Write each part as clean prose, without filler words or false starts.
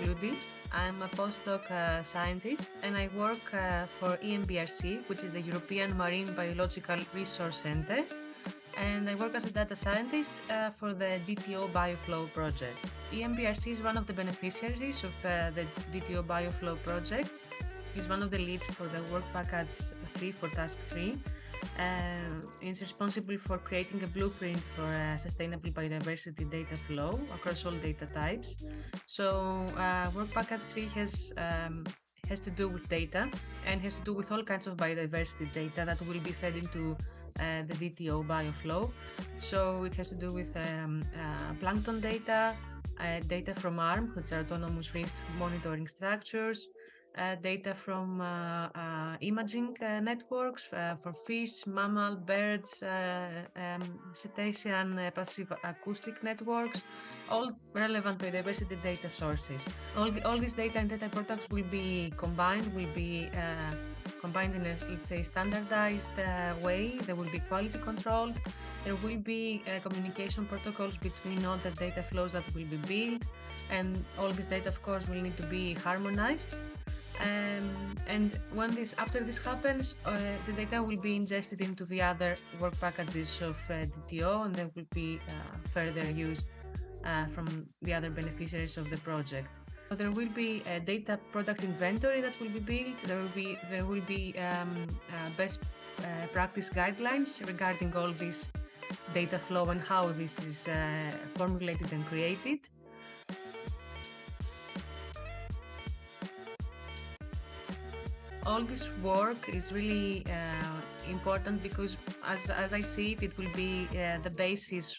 Pavloudi. I'm a postdoc scientist and I work for EMBRC, which is the European Marine Biological Resource Center. And I work as a data scientist for the DTO-BioFlow project. EMBRC is one of the beneficiaries of the DTO-BioFlow project. It's one of the leads for the work package 3 for task 3. It's responsible for creating a blueprint for sustainable biodiversity data flow across all data types. So work package 3 has to do with data and has to do with all kinds of biodiversity data that will be fed into the DTO-BioFlow. So it has to do with plankton data, data from ARM, which are autonomous reef monitoring structures, data from imaging networks for fish, mammal, birds, cetacean, passive acoustic networks, all relevant biodiversity data sources. All these data and data products will be combined in a, let's say, standardized way. They will be quality controlled. There will be communication protocols between all the data flows that will be built, and all this data, of course, will need to be harmonized. And after this happens, the data will be ingested into the other work packages of DTO, and they will be further used from the other beneficiaries of the project. So there will be a data product inventory that will be built. There will be best practice guidelines regarding all this data flow and how this is formulated and created. All this work is really important because, as I see it, it will be the basis,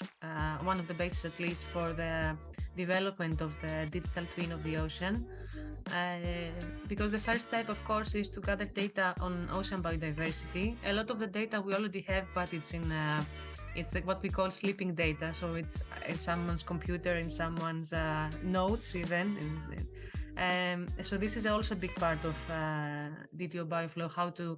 one of the bases at least, for the development of the digital twin of the ocean. Because the first step, of course, is to gather data on ocean biodiversity. A lot of the data we already have, but it's in what we call sleeping data. So it's in someone's computer, in someone's notes even. So this is also a big part of DTO-BioFlow, how to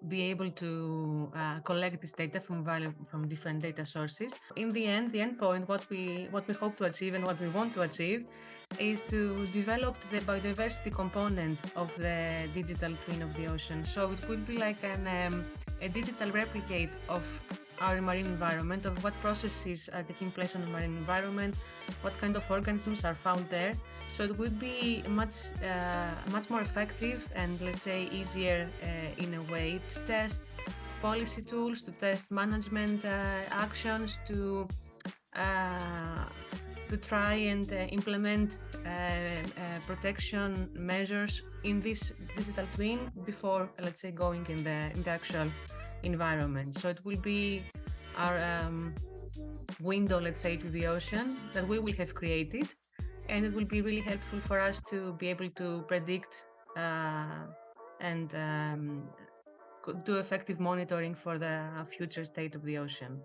be able to collect this data from different data sources. In the end, the end point, what we hope to achieve and what we want to achieve is to develop the biodiversity component of the digital twin of the ocean. So it will be like a digital replicate of our marine environment, of what processes are taking place on the marine environment, what kind of organisms are found there. So it would be much more effective and, let's say, easier in a way to test policy tools, to test management actions, to try and implement protection measures in this digital twin before, let's say, going in the actual environment. So it will be our window, let's say, to the ocean that we will have created, and it will be really helpful for us to be able to predict and do effective monitoring for the future state of the ocean.